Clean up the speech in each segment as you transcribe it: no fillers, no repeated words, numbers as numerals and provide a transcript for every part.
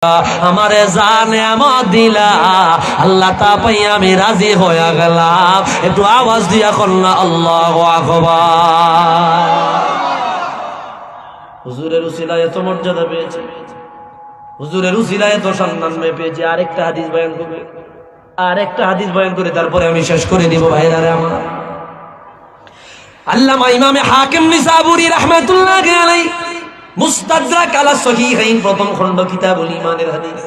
আমারে জানে আমার দিলা আল্লাহ তা পাই আমি রাজি হয়ে গেলাম। একটু আওয়াজ দিয়া কন্যা আল্লাহু আকবার। হুজুরের উসিলায় এত মর্যাদা পেয়েছে, হুজুরের উসিলায় এত সম্মান পেয়েছে। আরেকটা হাদিস বয়ান করবে, আরেকটা হাদিস বয়ান করে তারপরে আমি শেষ করে দিব। ভাইরারে আমার, আল্লামা ইমামে হাকিম নিসাবুরি রাহমাতুল্লাহি আলাইহি মুস্তাদরাক আলা সহিহাইন প্রথম খণ্ড কিতাবুল ঈমানের হাদিস,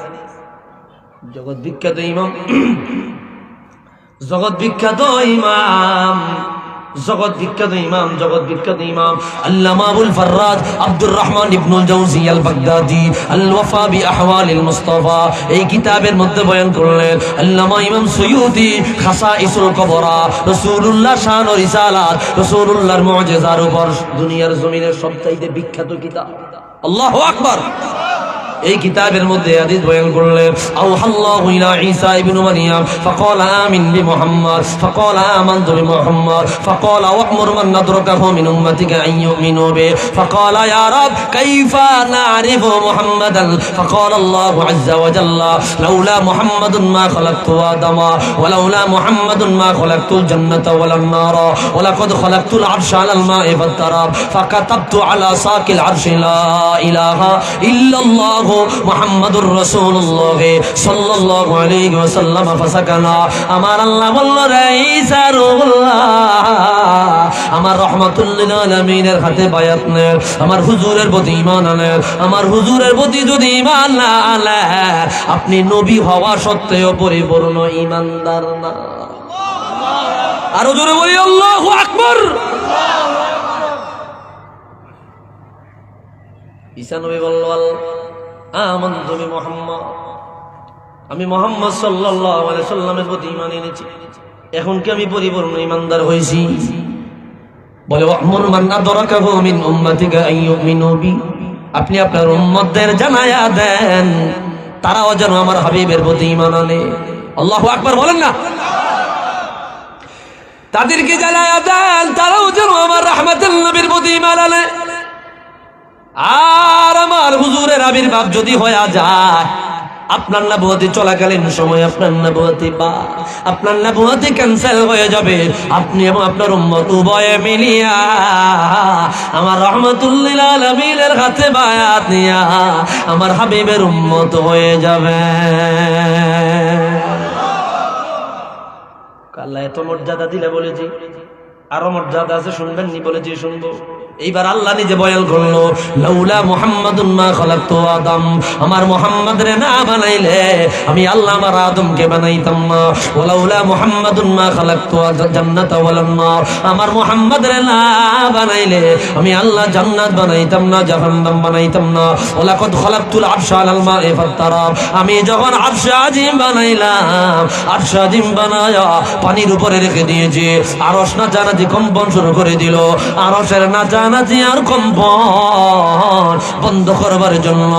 জগৎ বিখ্যাত ইমাম, জগৎ বিখ্যাত ইমাম, জগৎ বিখ্যাত ইমাম, জগৎ বিখ্যাত ইমাম আল্লামা আবুল ফাররাজ আব্দুর রহমান ইবনুল জাওজি আল বাগদাদি আল ওয়াফা বি আহওয়ালিল মুস্তাফা এই কিতাবের মধ্যে বয়ান করলেন আল্লামা ইমাম সুয়ুতি খাসাইসুল কুবরা রাসূলুল্লাহ শান ও রিসালাত রাসূলুল্লাহর মুজিজার উপর দুনিয়ার জমিনের সবচাইতে বিখ্যাত কিতাব। আল্লাহু আকবার। এই কিতাবের মধ্যে হাদিস বয়ান করলেন আল্লাহু ইলা ঈসা ইবনে মারইয়াম ফাকালা আমিন বিমুহাম্মদ ফাকালা আমানতু বিমুহাম্মদ ফাকালা ওয়া'মুর মান নাদরাকাহু মিন উম্মাতিকা আন ইউমিনু বি ফাকালা ইয়া রাব কাইফা না'রিফু মুহাম্মাদান ফাকালা আল্লাহু আযজা ওয়া জাল্লা লাউলা মুহাম্মাদুন মা খালাকতু আদামা ওয়া লাউলা মুহাম্মাদুন মা খালাকতুল জান্নাতা ওয়াল নারা ওয়া লাকাদ খালাকতুল আরশা আলাল মা'i ফাতারাব ফাকাতাবতু আলা সাকিল আরশি লা ইলাহা ইল্লাল্লাহ মুহাম্মাদুর রাসূলুল্লাহ সাল্লাল্লাহু আলাইহি ওয়াসাল্লাম ফাসাকানা। আমার আল্লাহ বলল রে ঈসা রুহুল্লাহ, আমার রাহমাতুল লিল আলামিনের হাতে বায়াত নে, আমার হুজুরের প্রতি ঈমান আনে, আমার হুজুরের প্রতি যদি ঈমান না আনে আপনি নবী হওয়া সত্ত্বেও পরিপূর্ণ ঈমানদার না। আরো জোরে বলি আল্লাহু আকবার। ঈসা নবী বলল আমানতু বিমুহাম্মদ, আমি মুহাম্মদ সাল্লাল্লাহু আলাইহি সাল্লামের প্রতি ঈমান এনেছি, এখন কি আমি পরিপূর্ণ ঈমানদার হইছি? বলে ওয়া'মুর মান নাদরাকাহু মিন উম্মাতিকা আন ইউমিনু বি, আপনি আপনার উম্মতদের জানায়া দেন তারাও যেন আমার হাবিবের প্রতি ঈমান আনে। আল্লাহু আকবার বলেন না। তাদেরকে জানায়া দেন তারাও যেন আমার রাহমাতুল নবীর প্রতি ঈমান আনে। আর আমার হুজুরের আবির্ভাব যদি হয়ে যায়, আপনার নবুয়তি চলাকালীন সময় আপনার নবুয়তি বা আপনার নবুয়তি ক্যান্সেল হয়ে যাবে, আপনি এবং আপনার উম্মত উভয়ে মিলিয়া আমার রাহমাতুল লিল আলামিনের কাছে বায়াত নিয়া আমার হাবিবের উম্মত হয়ে যাবে। আল্লাহ এত মর্যাদা দিলে বলেছি, আরো মর্যাদা আছে শুনবেন নি বলেছি শুনবো। এইবার আল্লাহ নিজে বয়ান করলো লাউলা মুহাম্মাদুন মা খালাকতু আদম, আমার মুহাম্মদ রে না বানাইলে আমি আল্লাহ আমার আদমকে বানাইতাম না। ওয়ালাউলা মুহাম্মাদুন মা খালাকতু জান্নাতা ওয়াল নার, আমার মুহাম্মদ রে না বানাইলে আমি আল্লাহ জান্নাত বানাইতাম না, জাহান্নাম বানাইতাম না। ওয়ালাকাদ খালাকতুল আরশা আলাল মা'i ফাতারাব, আমি যখন আরশ আজিম বানাইলাম, আরশ আজিম বানায়া পানির উপরে রেখে দিয়েছি, আরশ না জানাজি কম্পন শুরু করে দিল। আরশের না জানাজি আর কম্পন বন্ধ করবার জন্য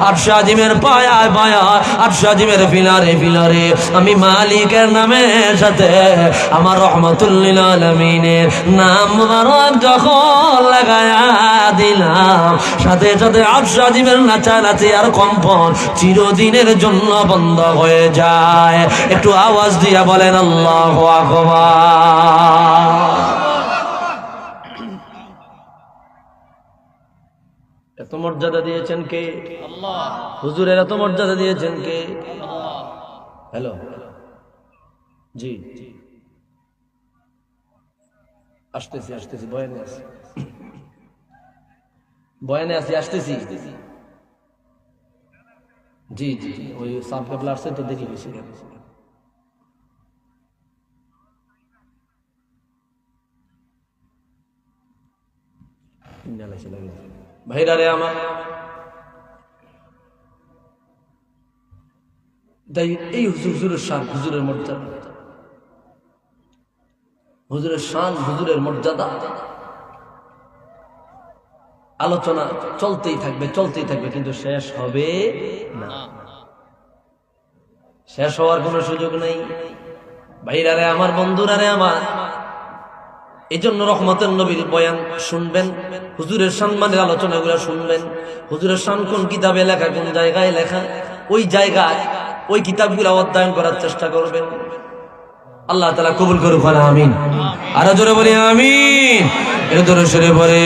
আরশ আজিমের পায়ায় পায়ায়, আরশ আজিমের ফিলারে ফিলারে আমি মালিকের নামের সাথে আমার রাহমাতুল লিল আলামিনের নাম মুবারক যখন লাগায়া দিলাম, সাথে সাথে আরশ আজিমের নাচানাচি আর কম্পন চিরদিনের জন্য বন্ধ হয়ে যায়। একটু আওয়াজ দিয়া বলেন আল্লাহু আকবার। এত মর্যাদা দিয়েছেন কে? আল্লাহ। হুজুরের এত মর্যাদা দিয়েছেন কে? আল্লাহ। হ্যালো, জি আসতেছি আসতেছি, বয়ানে আছি, বয়ানে আছি, আসতেছি। জি জি ওই সাব কেবলা আসছে তো দেখি বেশি ভাইরা রে আমার, তাই এই হুজুরের শান, হুজুরের মর্যাদা, হুজুরের শান, হুজুরের মর্যাদা আলোচনা চলতেই থাকবে, চলতেই থাকবে, কিন্তু শেষ হবে না, শেষ হওয়ার কোনো সুযোগ নেই। ভাইরা রে আমার, বন্ধুরা রে আমার, এই জন্য রহমতের নবীর বয়ান শুনবেন, হুজুরের সম্মানের আলোচনাগুলো শুনবেন। হুজুরের শান কোন কিতাবে লেখা, কোন জায়গায় লেখা, ওই জায়গায় ওই কিতাবগুলো অধ্যয়ন করার চেষ্টা করবেন। আল্লাহ তাআলা কবুল করুক, আমিন। আরো জোরে বলি আমিন। এর জোরে সরে বলে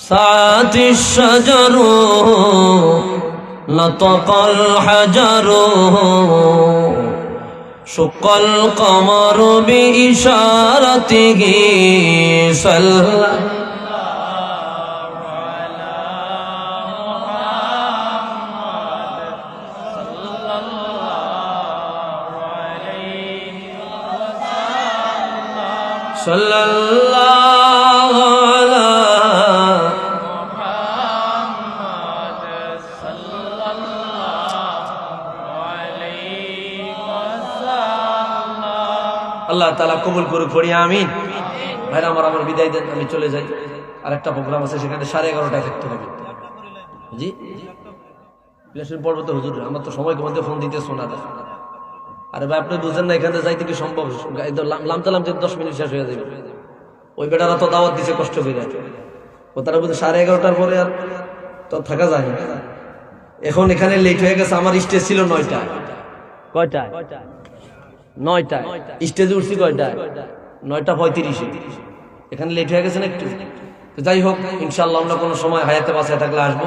ساعت الشجر نطق الحجر شق القمر بإشارته صلى صلى الله على محمد صلى الله عليه وسلم। আল্লাহ তাআলা কবুল করুক, পড়ি আমিন। ভাইরা আমার বিদায় দেন, আমি চলে যাই। আরেকটা প্রোগ্রাম আছে, সেখানে 11:30টায় থাকতে হবে। জি ইলেকশন পর্ব তো হুজুর, আমার তো সময় মধ্যে ফোন দিতে শোনা যায়। আরে ভাই আপনি বুঝেন না, এখানে যাইতে কি সম্ভব? লামতে 10 মিনিট শেষ হয়ে যাবে। ওই বেটারা তো দাওয়াত দিছে কষ্ট করে, ও তারা বুঝে 11:30টার পরে আর তো থাকা যায় না। এখন এখানে লেট হয়ে গেছে। আমার স্টেজ ছিল 9টায়। কয়টায়? 9টায় স্টেজে উঠছি। কয়টায়? 9:35-এ। এখানে লেট হয়ে গেছে না একটু। তো যাই হোক, ইনশাআল্লাহ আমরা কোনো সময় হায়াতে বাসায় থাকলে আসবো।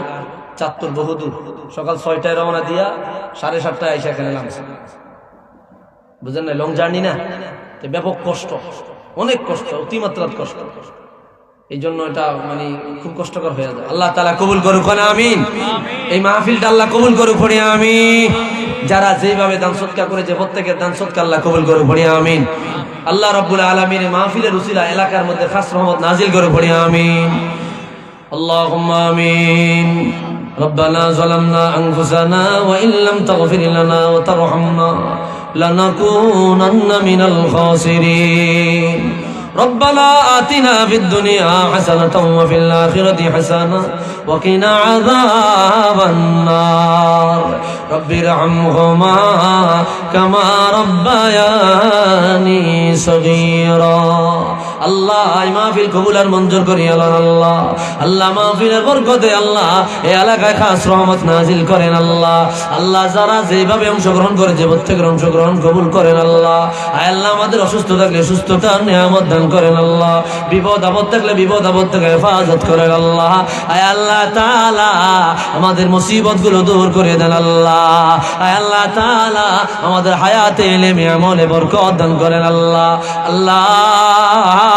চাঁদপুর বহুদূর, সকাল 6টায় রওনা দিয়া 7:30টায় এসে এখানে নামছি। বুঝেন না, লং জার্নি না, ব্যাপক কষ্ট, অনেক কষ্ট, অতিমাত্রার কষ্ট। এই জন্য এটা মানে খুব কষ্টকর হয়ে যায়। আল্লাহ তাআলা কবুল করুক, আমিন। এই মাহফিলটা আল্লাহ কবুল করুক, পড়ি আমিন। যারা যেভাবে দান সদকা করেছে প্রত্যেকের দান সদকা আল্লাহ কবুল করুক, পড়ি আমিন। আল্লাহ রাব্বুল আলামিন মাহফিলের উসিলা এলাকার মধ্যে খাস রহমত নাজিল করুক, পড়ি আমিন। আল্লাহুম্মা আমিন। ربنا ظلمنا أنفسنا وإن لم تغفر لنا وترحمنا لنكونن من الخاسرين ربنا آتنا في الدنيا حسنة وفي الآخرة حسنة وقنا عذاب النار رب ارحمهما كما ربياني صغيرا আল্লাহ এই মাহফিল কবুল আর মঞ্জুর করি আল্লাহ। আল্লাহ মাহফিলের বরকতে আল্লাহ এই এলাকায় খাস রহমত নাজিল করেন আল্লাহ। আল্লাহ যারা যেভাবে অংশগ্রহণ করেছে প্রত্যেকের অংশগ্রহণ কবুল করেন আল্লাহ। আয় আল্লাহ আমাদের অসুস্থ থাকলে সুস্থতার নিয়ামত দান করেন আল্লাহ। বিপদ আপদ থাকলে বিপদ আপদ থেকে হেফাজত করেন আল্লাহ। আয় আল্লাহ তাআলা আমাদের মুসিবত গুলো দূর করে দেন আল্লাহ। আয় আল্লাহ তাআলা আমাদের হায়াতে ইলমে আমলে বরকত দান করেন আল্লাহ। আল্লাহ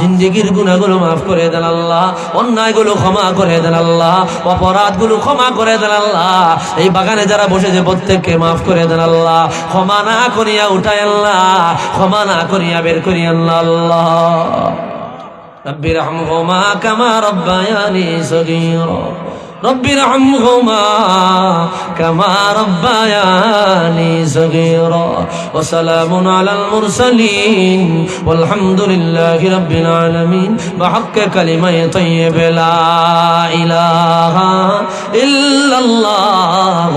জিন্দেগীর গুনাহগুলো মাফ করে দেন আল্লাহ। অন্যায়গুলো ক্ষমা করে দেন আল্লাহ। অপরাধগুলো ক্ষমা করে দেন আল্লাহ। এই বাগানে যারা বসেছে প্রত্যেককে মাফ করে দেন আল্লাহ। ক্ষমা না করিয়া উঠায় আল্লাহ, ক্ষমা না করিয়া বের করিয়া আল্লাহ। রব্বি রহমহুমা কামা রব্বায়ানি সগীরা رب ارحمهما كما ربياني صغيرا وسلام على المرسلين والحمد لله رب العالمين بحق كلمة طيب لا إله إلا الله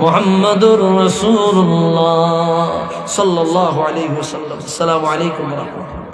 محمد رسول الله صلى الله عليه وسلم السلام عليكم ورحمة الله